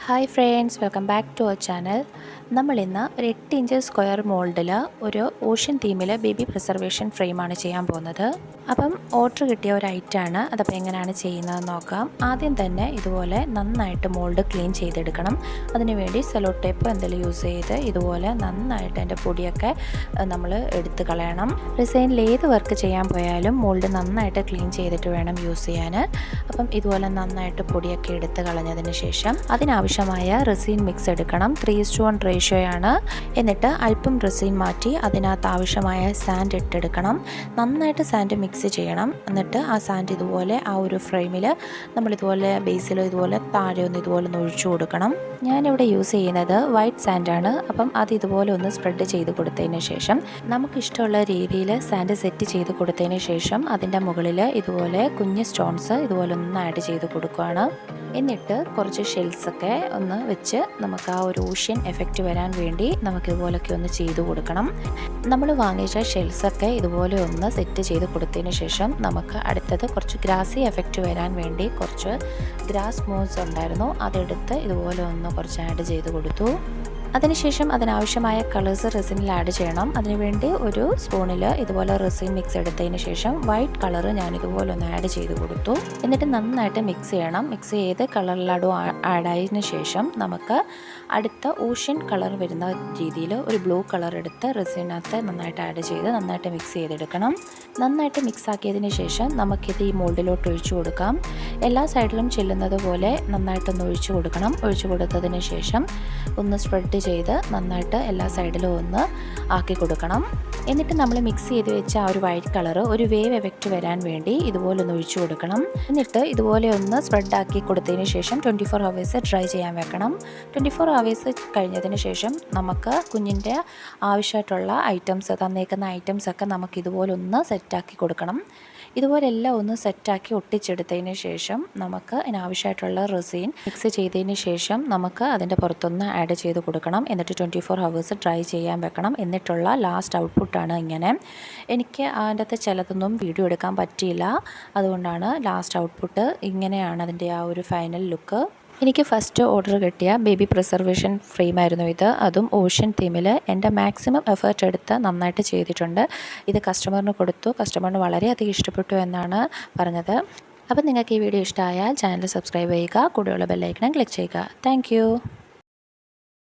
Hi friends, welcome back to our channel. നമ്മളിന്ന് ഒരു 8 inch square മോൾഡിൽ ഒരു ഓഷ്യൻ തീമിൽ ബേബി പ്രിസർവേഷൻ ഫ്രെയിമാണ് ചെയ്യാൻ പോകുന്നത്. അപ്പം ഓർഡർ കിട്ടിയ ഒരു ഐറ്റമാണ്. അതപ്പോൾ എങ്ങനെയാണ് ചെയ്യുന്നതെന്ന് നോക്കാം. ആദ്യം തന്നെ ഇതുപോലെ നന്നായിട്ട് മോൾഡ് ക്ലീൻ ചെയ്തെടുക്കണം. അതിനുവേണ്ടി സെലോ ടേപ്പ് എന്തെങ്കിലും യൂസ് ചെയ്ത് ഇതുപോലെ നന്നായിട്ട് അതിൻ്റെ പൊടിയൊക്കെ നമ്മൾ എടുത്ത് കളയണം. ഡിസൈനിൽ ഏത് വർക്ക് ചെയ്യാൻ പോയാലും മോൾഡ് നന്നായിട്ട് ക്ലീൻ ചെയ്തിട്ട് വേണം യൂസ് ചെയ്യാൻ. അപ്പം ഇതുപോലെ നന്നായിട്ട് പൊടിയൊക്കെ എടുത്ത് കളഞ്ഞതിന് ശേഷം അതിനാവശ്യമായ റെസിൻ മിക്സ് എടുക്കണം. 3:1 റേഷ്യോയാണ്. എന്നിട്ട് അല്പം റെസിൻ മാറ്റി അതിനകത്ത് ആവശ്യമായ സാൻഡ് ഇട്ടെടുക്കണം. നന്നായിട്ട് സാൻഡ് മിക്സ് ചെയ്യണം. എന്നിട്ട് ആ സാൻഡ് ഇതുപോലെ ആ ഒരു ഫ്രെയിമിൽ നമ്മളിതുപോലെ ബേസിൽ ഇതുപോലെ താഴെ ഒന്ന് ഇതുപോലെ ഒന്ന് ഒഴിച്ചു കൊടുക്കണം. ഞാനിവിടെ യൂസ് ചെയ്യുന്നത് വൈറ്റ് സാൻഡാണ്. അപ്പം അത് ഇതുപോലെ ഒന്ന് സ്പ്രെഡ് ചെയ്ത് കൊടുത്തതിന് ശേഷം നമുക്കിഷ്ടമുള്ള രീതിയിൽ സാൻഡ് സെറ്റ് ചെയ്ത് കൊടുത്തതിന് ശേഷം അതിൻ്റെ മുകളിൽ ഇതുപോലെ കുഞ്ഞ് സ്റ്റോൺസ് ഇതുപോലെ ഒന്ന് ആഡ് ചെയ്ത് കൊടുക്കുകയാണ്. എന്നിട്ട് കുറച്ച് ഷെൽസൊക്കെ ഒന്ന് വെച്ച് നമുക്ക് ആ ഒരു ഓഷ്യൻ എഫക്റ്റ് വരാൻ വേണ്ടി നമുക്കിതുപോലൊക്കെ ഒന്ന് ചെയ്ത് കൊടുക്കണം. നമ്മൾ വാങ്ങിച്ച ഷെൽസൊക്കെ ഇതുപോലെ ഒന്ന് സെറ്റ് ചെയ്ത് കൊടുത്തതിന് ശേഷം നമുക്ക് അടുത്തത് കുറച്ച് ഗ്രാസി എഫക്റ്റ് വരാൻ വേണ്ടി കുറച്ച് ഗ്രാസ് മൂവ്സ് ഉണ്ടായിരുന്നു. അതെടുത്ത് ഇതുപോലെ ഒന്ന് കുറച്ച് ആഡ് ചെയ്ത് കൊടുത്തു. അതിനുശേഷം അതിനാവശ്യമായ കളേഴ്സ് റെസിനിൽ ആഡ് ചെയ്യണം. അതിനുവേണ്ടി ഒരു സ്പൂണിൽ ഇതുപോലെ റെസിൻ മിക്സ് എടുത്തതിന് ശേഷം വൈറ്റ് കളർ ഞാൻ ഇതുപോലെ ഒന്ന് ആഡ് ചെയ്ത് കൊടുത്തു. എന്നിട്ട് നന്നായിട്ട് മിക്സ് ചെയ്യണം. മിക്സ് ചെയ്ത് കളറിലാടും ആഡായതിനു ശേഷം നമുക്ക് അടുത്ത ഓഷ്യൻ കളർ വരുന്ന രീതിയിൽ ഒരു ബ്ലൂ കളർ എടുത്ത് റെസിനകത്ത് നന്നായിട്ട് ആഡ് ചെയ്ത് നന്നായിട്ട് മിക്സ് ചെയ്തെടുക്കണം. നന്നായിട്ട് മിക്സ് ആക്കിയതിന് ശേഷം നമുക്കിത് ഈ മോൾഡിലോട്ട് ഒഴിച്ചു കൊടുക്കാം. എല്ലാ സൈഡിലും ചെല്ലുന്നത് പോലെ നന്നായിട്ടൊന്ന് ഒഴിച്ചു കൊടുക്കണം. ഒഴിച്ചു കൊടുത്തതിന് ശേഷം ഒന്ന് സ്പ്രെഡ് ചെയ്ത് നന്നായിട്ട് എല്ലാ സൈഡിലും ഒന്ന് ആക്കി കൊടുക്കണം. എന്നിട്ട് നമ്മൾ മിക്സ് ചെയ്ത് വെച്ച ആ ഒരു വൈറ്റ് കളർ ഒരു വേവ് എഫക്റ്റ് വരാൻ വേണ്ടി ഇതുപോലെ ഒന്ന് ഒഴിച്ചു കൊടുക്കണം. എന്നിട്ട് ഇതുപോലെ ഒന്ന് സ്പ്രെഡ് ആക്കി കൊടുത്തതിന് ശേഷം 24 ഹവേഴ്സ് ഡ്രൈ ചെയ്യാൻ വെക്കണം. 24 ഹവേഴ്സ് കഴിഞ്ഞതിന് ശേഷം നമുക്ക് കുഞ്ഞിൻ്റെ ആവശ്യമായിട്ടുള്ള ഐറ്റംസ് തന്നേക്കുന്ന ഐറ്റംസൊക്കെ നമുക്ക് ഇതുപോലെ ഒന്ന് സെറ്റാക്കി കൊടുക്കണം. ഇതുപോലെ എല്ലാം ഒന്ന് സെറ്റാക്കി ഒട്ടിച്ചെടുത്തതിന് ശേഷം നമുക്ക് അതിനാവശ്യമായിട്ടുള്ള റെസിൻ മിക്സ് ചെയ്തതിന് ശേഷം നമുക്ക് അതിൻ്റെ പുറത്തൊന്ന് ആഡ് ചെയ്ത് കൊടുക്കണം. എന്നിട്ട് 24 ഹവേഴ്സ് ഡ്രൈ ചെയ്യാൻ വെക്കണം. എന്നിട്ടുള്ള ലാസ്റ്റ് ഔട്ട്പുട്ടാണ് ഇങ്ങനെ. എനിക്ക് അതിൻ്റെ അകത്ത് ചിലതൊന്നും വീഡിയോ എടുക്കാൻ പറ്റിയില്ല. അതുകൊണ്ടാണ് ലാസ്റ്റ് ഔട്ട്പുട്ട് ഇങ്ങനെയാണ് അതിൻ്റെ ആ ഒരു ഫൈനൽ ലുക്ക്. എനിക്ക് ഫസ്റ്റ് ഓർഡർ കിട്ടിയ ബേബി പ്രിസർവേഷൻ ഫ്രെയിമായിരുന്നു ഇത്. അതും ഓഷ്യൻ തീമിൽ എൻ്റെ മാക്സിമം എഫേർട്ട് എടുത്ത് നന്നായിട്ട് ചെയ്തിട്ടുണ്ട്. ഇത് കസ്റ്റമറിന് കൊടുത്തു. കസ്റ്റമറിന് വളരെയധികം ഇഷ്ടപ്പെട്ടു എന്നാണ് പറഞ്ഞത്. അപ്പം നിങ്ങൾക്ക് ഈ വീഡിയോ ഇഷ്ടമായാൽ ചാനൽ സബ്സ്ക്രൈബ് ചെയ്യുക. കൂടെയുള്ള ബെല്ലൈക്കൺ ക്ലിക്ക് ചെയ്യുക. താങ്ക്